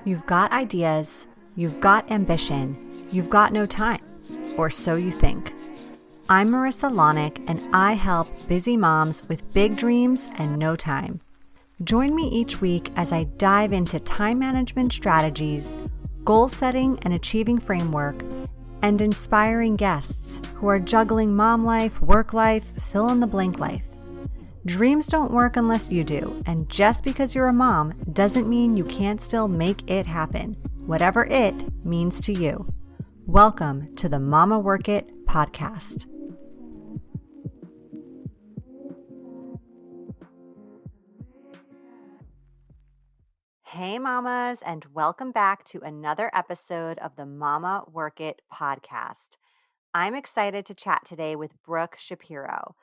You've got ideas, you've got ambition, you've got no time, or so you think. I'm Marissa Lonick, and I help busy moms with big dreams and no time. Join me each week as I dive into time management strategies, goal setting and achieving framework, and inspiring guests who are juggling mom life, work life, fill in the blank life. Dreams don't work unless you do, and just because you're a mom doesn't mean you can't still make it happen, whatever it means to you. Welcome to the Mama Work It podcast. Hey mamas, and welcome back to another episode of the Mama Work It podcast. I'm excited to chat today with Brooke Shapiro.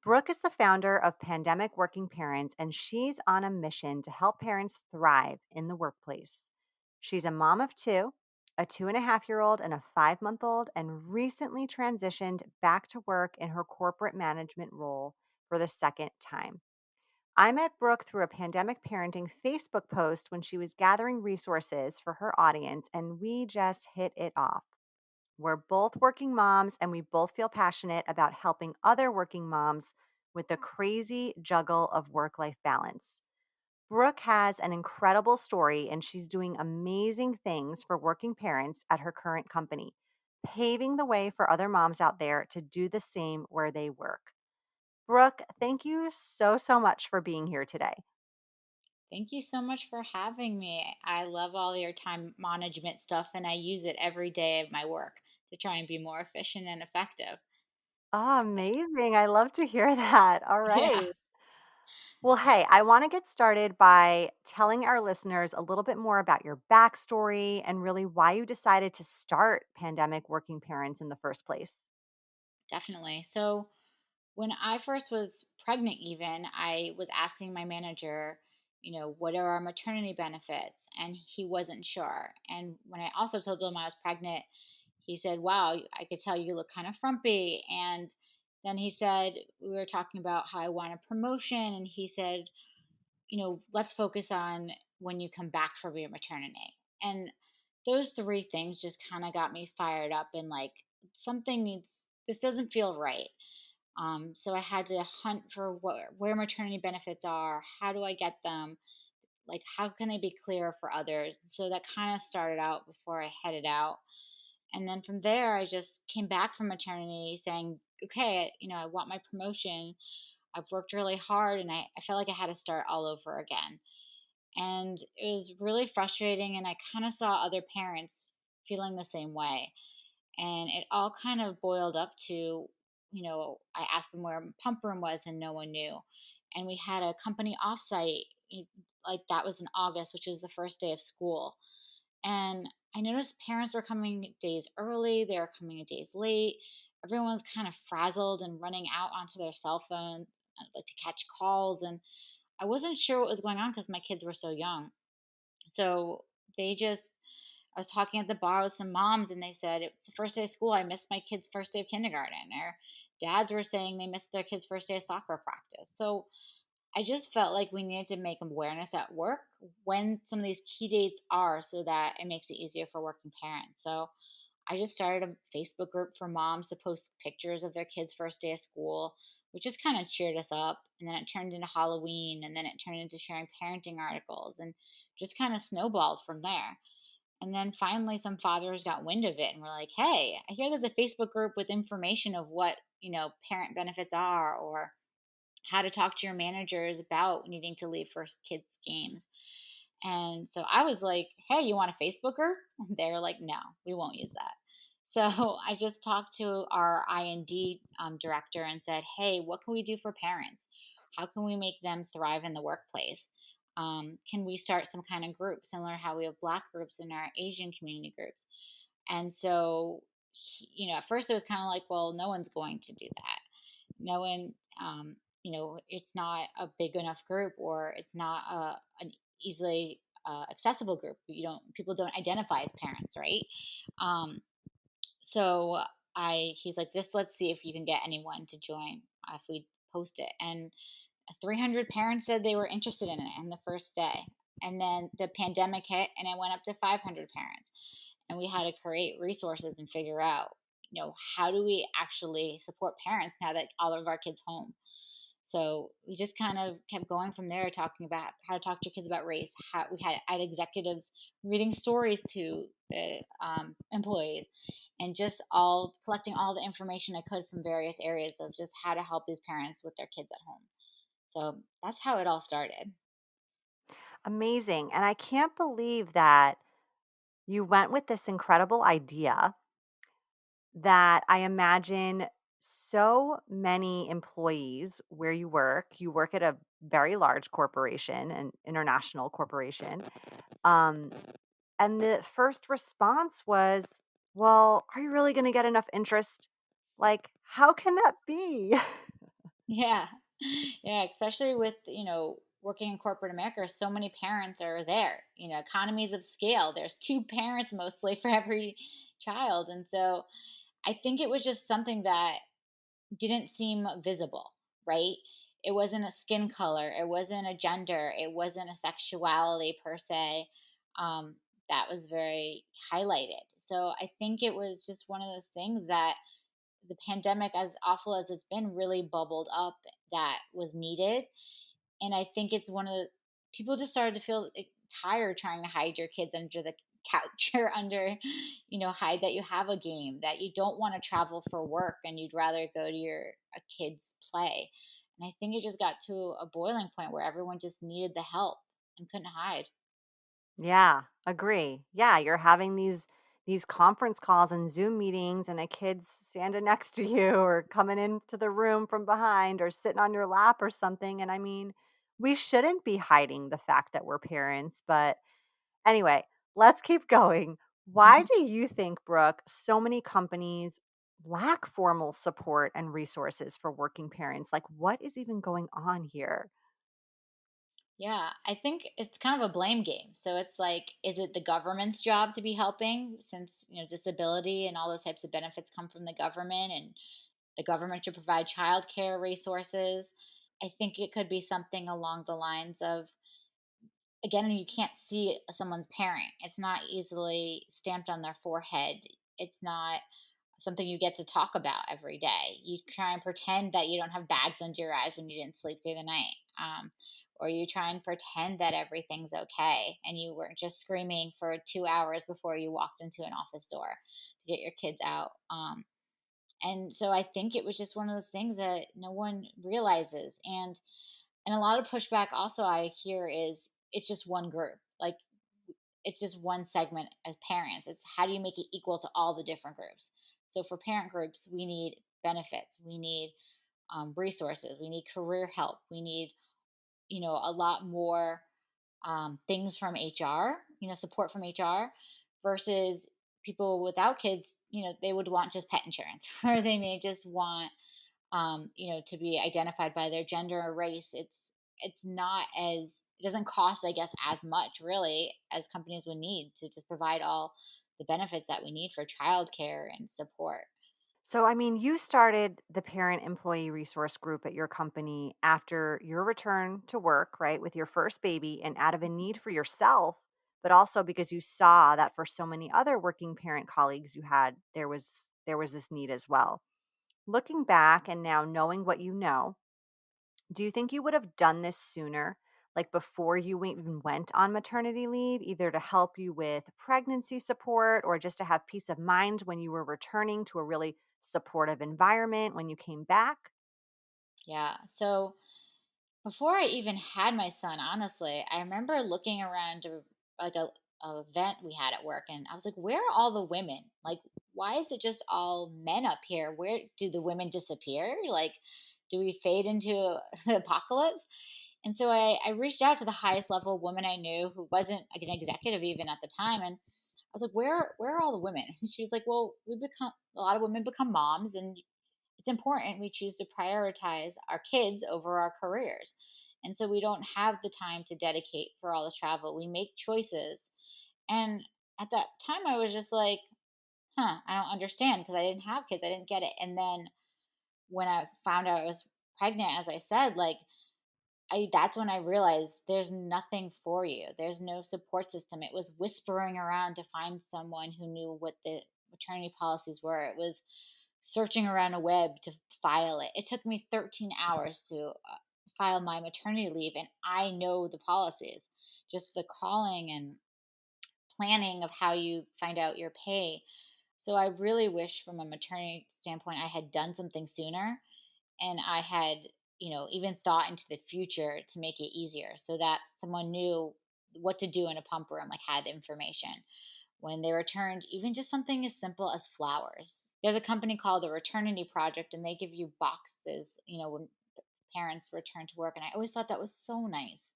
Brooke is the founder of Pandemic Working Parents, and she's on a mission to help parents thrive in the workplace. She's a mom of two, a 2.5-year-old and a 5-month-old, and recently transitioned back to work in her corporate management role for the second time. I met Brooke through a pandemic parenting Facebook post when she was gathering resources for her audience, and we just hit it off. We're both working moms, and we both feel passionate about helping other working moms with the crazy juggle of work-life balance. Brooke has an incredible story, and she's doing amazing things for working parents at her current company, paving the way for other moms out there to do the same where they work. Brooke, thank you so much for being here today. Thank you so much for having me. I love all your time management stuff and I use it every day of my work to try and be more efficient and effective. Oh, amazing. I love to hear that. All Yeah, right. Well, hey, I want to get started by telling our listeners a little bit more about your backstory and really why you decided to start Pandemic Working Parents in the first place. definitely. So, when I first was pregnant, even, I was asking my manager, what are our maternity benefits? And he wasn't sure. And when I also told him I was pregnant, he said, "Wow, I could tell you look kind of frumpy." And then he said, we were talking about how I want a promotion. And he said, let's focus on when you come back from your maternity. And those three things just kind of got me fired up and like something needs, this doesn't feel right. So I had to hunt for where maternity benefits are. How do I get them? Like, how can they be clearer for others? So that kind of started out before I headed out. And then from there, I just came back from maternity saying, okay, I want my promotion. I've worked really hard and I felt like I had to start all over again. And it was really frustrating. And I kind of saw other parents feeling the same way. And it all kind of boiled up to, I asked them where pump room was and no one knew. And we had a company offsite, like that was in August, which was the first day of school. And I noticed parents were coming days early, they were coming days late. Everyone's kind of frazzled and running out onto their cell phone like to catch calls. And I wasn't sure what was going on because my kids were so young. So they just, I was talking at the bar with some moms and they said, it's the first day of school. I missed my kid's first day of kindergarten. Or dads were saying they missed their kid's first day of soccer practice. So I just felt like we needed to make awareness at work when some of these key dates are so that it makes it easier for working parents. So I just started a Facebook group for moms to post pictures of their kids' first day of school, which just kind of cheered us up. And then it turned into Halloween, and then it turned into sharing parenting articles, and just kind of snowballed from there. And then finally, some fathers got wind of it and were like, hey, I hear there's a Facebook group with information of what, parent benefits are, or how to talk to your managers about needing to leave for kids' games. And so I was like, hey, you want a Facebook group? And they were like, no, we won't use that. So I just talked to our IND director and said, hey, what can we do for parents? How can we make them thrive in the workplace? Can we start some kind of group similar to how we have Black groups in our Asian community groups? And so, at first it was kind of like, well, no one's going to do that. No one, it's not a big enough group, or it's not an easily accessible group. People don't identify as parents, right? Um, so he's like, just let's see if you can get anyone to join if we post it. And 300 parents said they were interested in it in the first day. And then the pandemic hit and it went up to 500 parents. And we had to create resources and figure out, how do we actually support parents now that all of our kids home? So we just kind of kept going from there, talking about how to talk to kids about race. How I had executives reading stories to the employees, and just all collecting all the information I could from various areas of just how to help these parents with their kids at home. So that's how it all started. Amazing. And I can't believe that you went with this incredible idea that I imagine so many employees where you work at a very large corporation, an international corporation. Um, and the first response was, well, are you really going to get enough interest? Like, how can that be? Yeah. Yeah, especially with, working in corporate America, so many parents are there, economies of scale. There's two parents mostly for every child. And so I think it was just something that didn't seem visible, right? It wasn't a skin color, it wasn't a gender, it wasn't a sexuality per se. Um, that was very highlighted. So I think it was just one of those things that the pandemic, as awful as it's been, really bubbled up that was needed. And I think it's one of the people just started to feel tired trying to hide your kids under the couch or under, hide that you have a game, that you don't want to travel for work and you'd rather go to your a kid's play. And I think it just got to a boiling point where everyone just needed the help and couldn't hide. Yeah, agree. Yeah, you're having these conference calls and Zoom meetings and a kid's standing next to you or coming into the room from behind or sitting on your lap or something. And I mean, we shouldn't be hiding the fact that we're parents, but anyway, let's keep going. Why do you think, Brooke, so many companies lack formal support and resources for working parents? Like, what is even going on here? Yeah, I think it's kind of a blame game. So it's like, is it the government's job to be helping, since, disability and all those types of benefits come from the government, and the government should provide childcare resources? I think it could be something along the lines of, again, you can't see someone's parent. It's not easily stamped on their forehead. It's not something you get to talk about every day. You try and pretend that you don't have bags under your eyes when you didn't sleep through the night. Or you try and pretend that everything's okay and you weren't just screaming for 2 hours before you walked into an office door to get your kids out. And so I think it was just one of the things that no one realizes. And a lot of pushback also I hear is it's just one group. Like, it's just one segment as parents. It's how do you make it equal to all the different groups? So for parent groups, we need benefits, we need resources, we need career help, we need, a lot more things from HR, support from HR, versus people without kids. They would want just pet insurance, or they may just want, to be identified by their gender or race. It's not as it doesn't cost, I guess, as much really as companies would need to just provide all the benefits that we need for childcare and support. So, I mean, you started the parent employee resource group at your company after your return to work, right, with your first baby and out of a need for yourself, but also because you saw that for so many other working parent colleagues you had, there was this need as well. Looking back and now knowing what you know, do you think you would have done this sooner, like before you even went on maternity leave, either to help you with pregnancy support or just to have peace of mind when you were returning to a really supportive environment when you came back? Yeah. So before I even had my son, honestly, I remember looking around like a event we had at work, and I was like, where are all the women? Like, why is it just all men up here? Where do the women disappear? Like, do we fade into the apocalypse? And so I reached out to the highest level woman I knew, who wasn't like an executive even at the time, and I was like, where are all the women? And she was like, well, we become a lot of women become moms, and it's important we choose to prioritize our kids over our careers. And so we don't have the time to dedicate for all this travel. We make choices. And at that time, I was just like, I don't understand, because I didn't have kids. I didn't get it. And then when I found out I was pregnant, as I said, like, that's when I realized there's nothing for you. There's no support system. It was whispering around to find someone who knew what the maternity policies were. It was searching around a web to file it. It took me 13 hours to file my maternity leave, and I know the policies. Just the calling and planning of how you find out your pay. So I really wish from a maternity standpoint I had done something sooner, and I had, even thought into the future to make it easier so that someone knew what to do in a pump room, like had information. When they returned, even just something as simple as flowers. There's a company called the Returnity Project, and they give you boxes, when parents return to work. And I always thought that was so nice.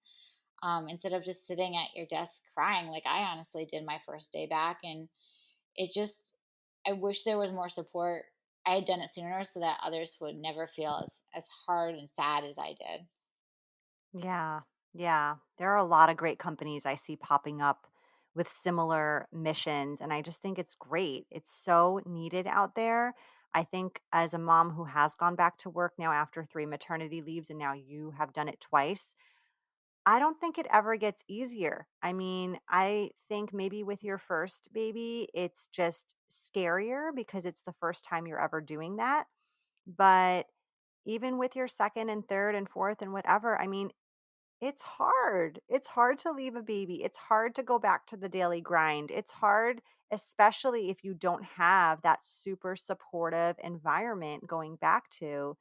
Instead of just sitting at your desk crying, like I honestly did my first day back. And it just, I wish there was more support. I had done it sooner so that others would never feel as hard and sad as I did. Yeah. Yeah. There are a lot of great companies I see popping up with similar missions. And I just think it's great. It's so needed out there. I think as a mom who has gone back to work now after 3 maternity leaves, and now you have done it twice, I don't think it ever gets easier. I mean, I think maybe with your first baby, it's just scarier because it's the first time you're ever doing that. But even with your second and third and fourth and whatever, I mean, it's hard. It's hard to leave a baby. It's hard to go back to the daily grind. It's hard, especially if you don't have that super supportive environment going back to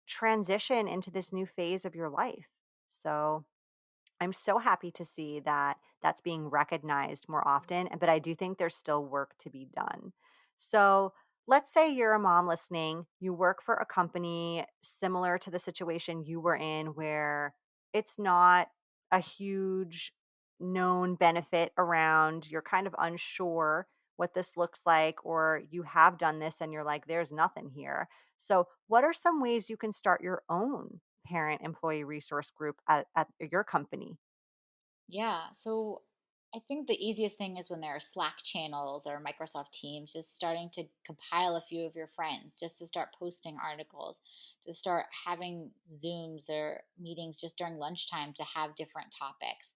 transition into this new phase of your life. So, I'm so happy to see that that's being recognized more often, but I do think there's still work to be done. So, let's say you're a mom listening, you work for a company similar to the situation you were in, where it's not a huge known benefit around, you're kind of unsure what this looks like, or you have done this and you're like, there's nothing here. So, what are some ways you can start your own parent employee resource group at your company? Yeah. So I think the easiest thing is when there are Slack channels or Microsoft Teams, just starting to compile a few of your friends, just to start posting articles, to start having Zooms or meetings just during lunchtime to have different topics.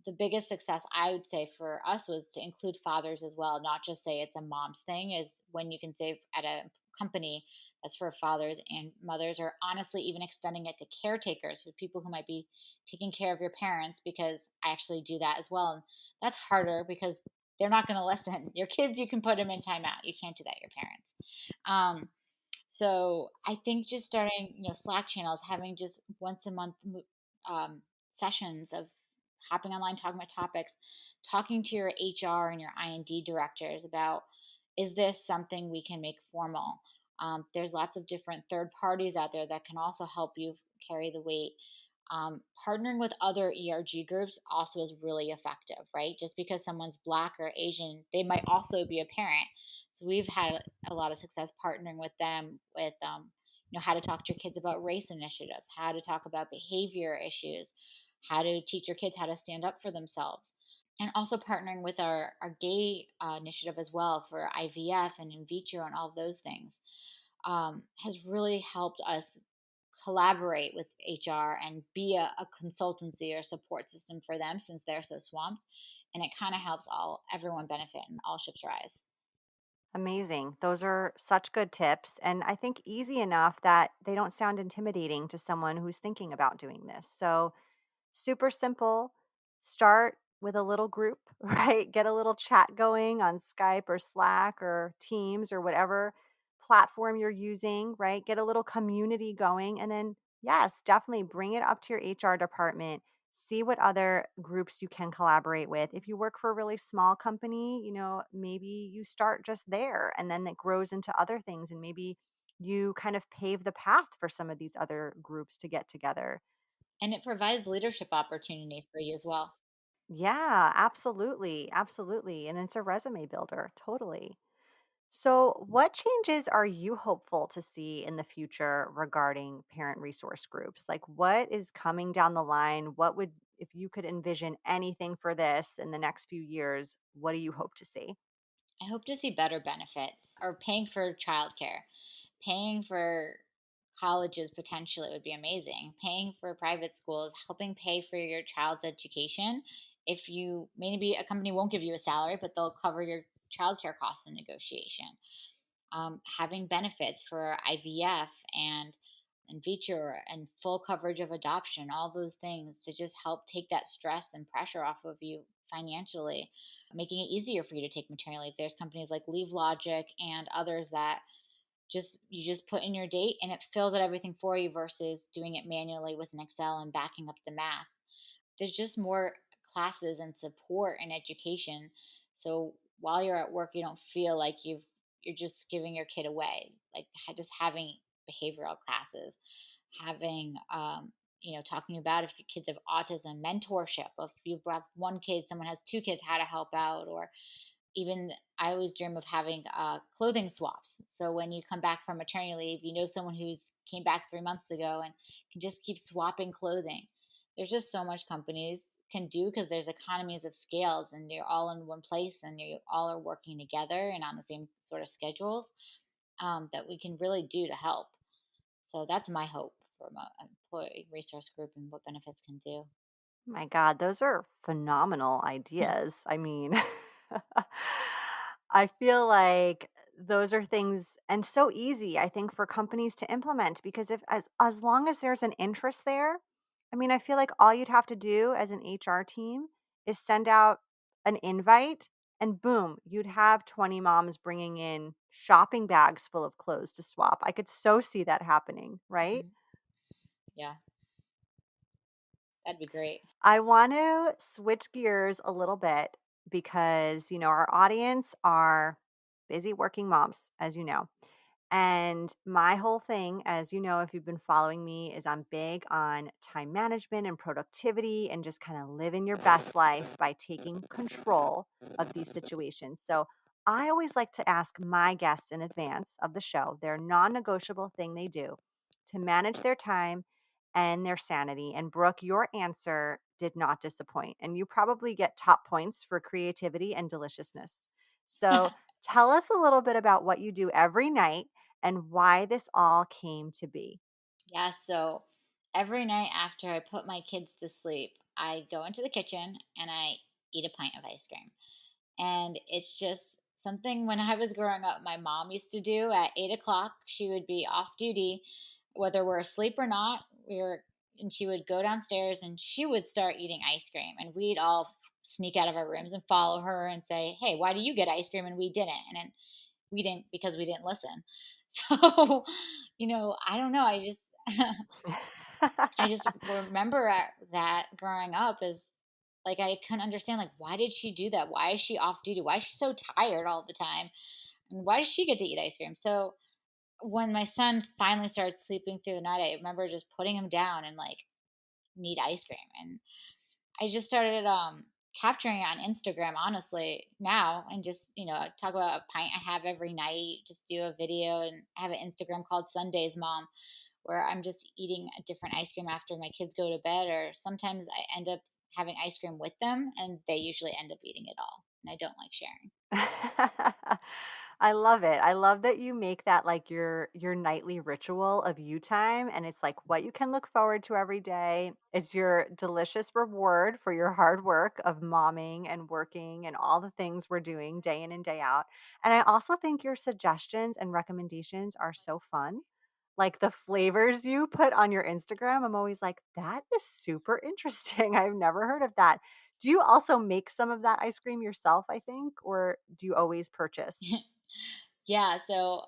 The biggest success I would say for us was to include fathers as well, not just say it's a mom's thing, is when you can say at a company that's for fathers and mothers, or honestly, even extending it to caretakers with people who might be taking care of your parents, because I actually do that as well. And that's harder because they're not going to listen. Your kids, you can put them in timeout. You can't do that, your parents. Um, so I think just starting, Slack channels, having just once a month um, sessions of hopping online, talking about topics, talking to your HR and your IND directors about, is this something we can make formal? There's lots of different third parties out there that can also help you carry the weight. Partnering with other ERG groups also is really effective, right? Just because someone's Black or Asian, they might also be a parent. So we've had a lot of success partnering with them with, how to talk to your kids about race initiatives, how to talk about behavior issues, how to teach your kids how to stand up for themselves. And also partnering with our gay initiative as well for IVF and in vitro and all of those things, has really helped us collaborate with HR and be a consultancy or support system for them since they're so swamped. And it kind of helps everyone benefit and all ships rise. Amazing. Those are such good tips, and I think easy enough that they don't sound intimidating to someone who's thinking about doing this. So, super simple. Start with a little group, right? Get a little chat going on Skype or Slack or Teams or whatever platform you're using, right? Get a little community going. And then, yes, definitely bring it up to your HR department. See what other groups you can collaborate with. If you work for a really small company, maybe you start just there and then it grows into other things. And maybe you kind of pave the path for some of these other groups to get together. And it provides leadership opportunity for you as well. Yeah, absolutely. Absolutely. And it's a resume builder. Totally. So, what changes are you hopeful to see in the future regarding parent resource groups? Like, what is coming down the line? If you could envision anything for this in the next few years, what do you hope to see? I hope to see better benefits or paying for childcare, paying for colleges potentially would be amazing. Paying for private schools, helping pay for your child's education. If you maybe a company won't give you a salary, but they'll cover your childcare costs in negotiation. Having benefits for IVF and Viture and full coverage of adoption, all those things to just help take that stress and pressure off of you financially, making it easier for you to take maternity leave. There's companies like Leave Logic and others that just put in your date and it fills out everything for you versus doing it manually with an Excel and backing up the math. There's just more classes and support and education. So while you're at work, you don't feel like you're just giving your kid away. Like just having behavioral classes, having talking about if your kids have autism, mentorship. If you have one kid, someone has two kids, how to help out, or even I always dream of having clothing swaps. So when you come back from maternity leave, you know someone who's came back 3 months ago and can just keep swapping clothing. There's just so much companies can do because there's economies of scales and you're all in one place and you all are working together and on the same sort of schedules, that we can really do to help. So that's my hope for my employee resource group and what benefits can do. My God, those are phenomenal ideas. I mean, I feel like those are things and so easy, I think, for companies to implement because if as long as there's an interest there, I mean, I feel like all you'd have to do as an HR team is send out an invite and boom, you'd have 20 moms bringing in shopping bags full of clothes to swap. I could so see that happening, right? Mhm. Yeah, that'd be great. I want to switch gears a little bit because, our audience are busy working moms, as you know. And my whole thing, as you know, if you've been following me, is I'm big on time management and productivity and just kind of living your best life by taking control of these situations. So I always like to ask my guests in advance of the show their non negotiable thing they do to manage their time and their sanity. And Brooke, your answer did not disappoint. And you probably get top points for creativity and deliciousness. So tell us a little bit about what you do every night and why this all came to be. Yeah, so every night after I put my kids to sleep, I go into the kitchen and I eat a pint of ice cream. And it's just something when I was growing up, my mom used to do at 8 o'clock. She would be off duty, whether we're asleep or not. And she would go downstairs and she would start eating ice cream. And we'd all sneak out of our rooms and follow her and say, "Hey, why do you get ice cream and we didn't?" And then we didn't because we didn't listen. So, I don't know. I just I just remember that growing up is like I couldn't understand like why did she do that? Why is she off duty? Why is she so tired all the time? And why does she get to eat ice cream? So when my son finally started sleeping through the night, I remember just putting him down and like need ice cream. And I just started capturing it on Instagram honestly now and just, talk about a pint I have every night, just do a video and I have an Instagram called Sundays Mom where I'm just eating a different ice cream after my kids go to bed, or sometimes I end up having ice cream with them and they usually end up eating it all. And I don't like sharing. I love it. I love that you make that like your nightly ritual of you time and it's like what you can look forward to every day. It's your delicious reward for your hard work of momming and working and all the things we're doing day in and day out. And I also think your suggestions and recommendations are so fun. Like the flavors you put on your Instagram, I'm always like, that is super interesting. I've never heard of that. Do you also make some of that ice cream yourself, I think, or do you always purchase? Yeah, so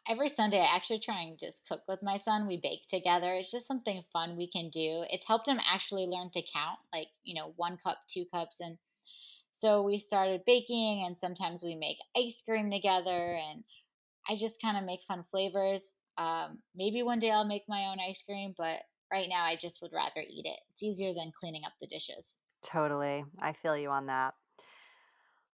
every Sunday I actually try and just cook with my son. We bake together. It's just something fun we can do. It's helped him actually learn to count, like, 1 cup, 2 cups. And so we started baking and sometimes we make ice cream together and I just kind of make fun flavors. Maybe one day I'll make my own ice cream, but right now I just would rather eat it. It's easier than cleaning up the dishes. Totally. I feel you on that.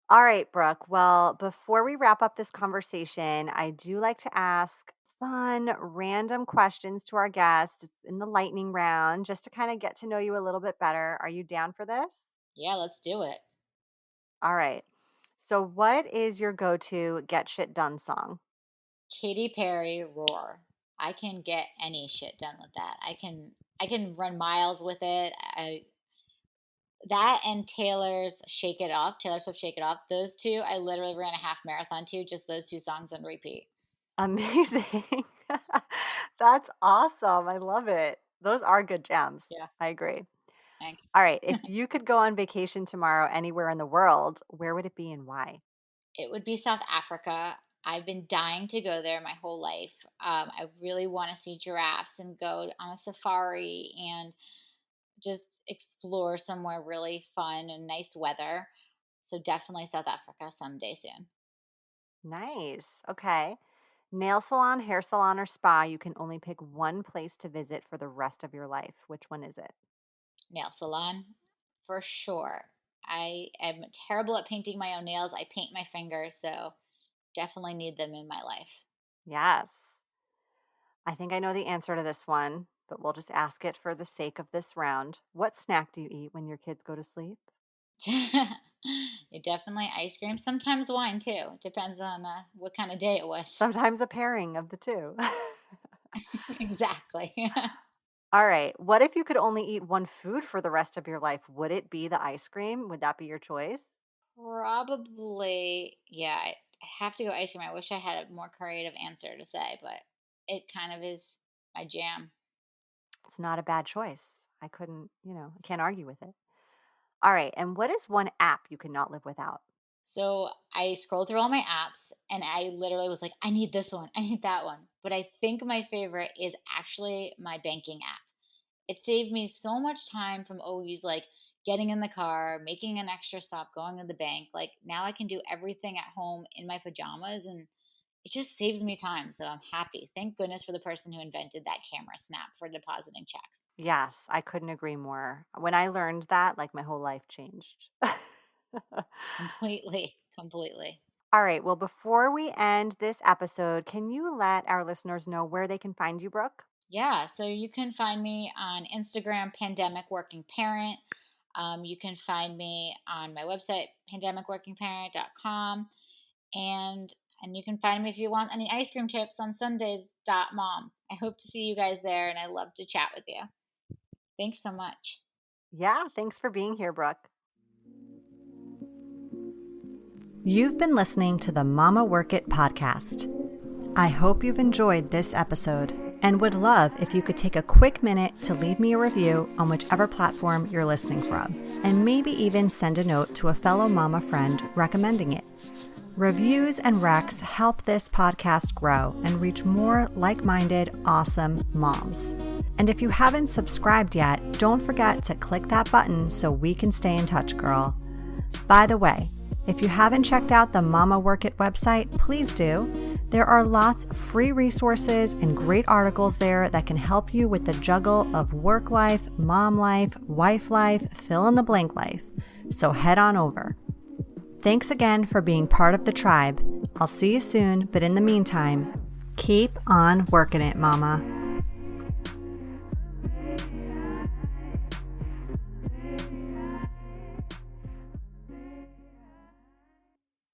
All right, Brooke. Well, before we wrap up this conversation, I do like to ask fun, random questions to our guests. It's in the lightning round just to kind of get to know you a little bit better. Are you down for this? Yeah, let's do it. All right. So, what is your go to get shit done song? Katy Perry, Roar. I can get any shit done with that. I can run miles with it. That and Taylor's Shake It Off, Taylor Swift Shake It Off. Those two, I literally ran a half marathon to, just those two songs on repeat. Amazing. That's awesome. I love it. Those are good jams. Yeah. I agree. Thank All right. If you could go on vacation tomorrow anywhere in the world, where would it be and why? It would be South Africa. I've been dying to go there my whole life. I really want to see giraffes and go on a safari and just explore somewhere really fun and nice weather. So definitely South Africa someday soon. Nice. Okay. Nail salon, hair salon, or spa, you can only pick one place to visit for the rest of your life. Which one is it? Nail salon, for sure. I am terrible at painting my own nails. I paint my fingers, so definitely need them in my life. Yes. I think I know the answer to this one, but we'll just ask it for the sake of this round. What snack do you eat when your kids go to sleep? Definitely ice cream, sometimes wine too. Depends on what kind of day it was. Sometimes a pairing of the two. Exactly. All right. What if you could only eat one food for the rest of your life? Would it be the ice cream? Would that be your choice? Probably, yeah. I have to go ice cream. I wish I had a more creative answer to say, but it kind of is my jam. It's not a bad choice. I can't argue with it. All right. And what is one app you cannot live without? So I scrolled through all my apps and I literally was like, I need this one, I need that one. But I think my favorite is actually my banking app. It saved me so much time from always like getting in the car, making an extra stop, going to the bank. Like now I can do everything at home in my pajamas and it just saves me time. So I'm happy. Thank goodness for the person who invented that camera snap for depositing checks. Yes, I couldn't agree more. When I learned that, like my whole life changed. Completely, completely. All right. Well, before we end this episode, can you let our listeners know where they can find you, Brooke? Yeah, so you can find me on Instagram, Pandemic Working Parent. You can find me on my website, pandemicworkingparent.com. And and you can find me if you want any ice cream tips on Sundays.mom. I hope to see you guys there and I love to chat with you. Thanks so much. Yeah. Thanks for being here, Brooke. You've been listening to the Mama Work It podcast. I hope you've enjoyed this episode and would love if you could take a quick minute to leave me a review on whichever platform you're listening from, and maybe even send a note to a fellow mama friend recommending it. Reviews and recs help this podcast grow and reach more like-minded, awesome moms. And if you haven't subscribed yet, don't forget to click that button so we can stay in touch, girl. By the way, if you haven't checked out the Mama Work It website, please do. There are lots of free resources and great articles there that can help you with the juggle of work life, mom life, wife life, fill in the blank life. So head on over. Thanks again for being part of the tribe. I'll see you soon, but in the meantime, keep on working it, mama.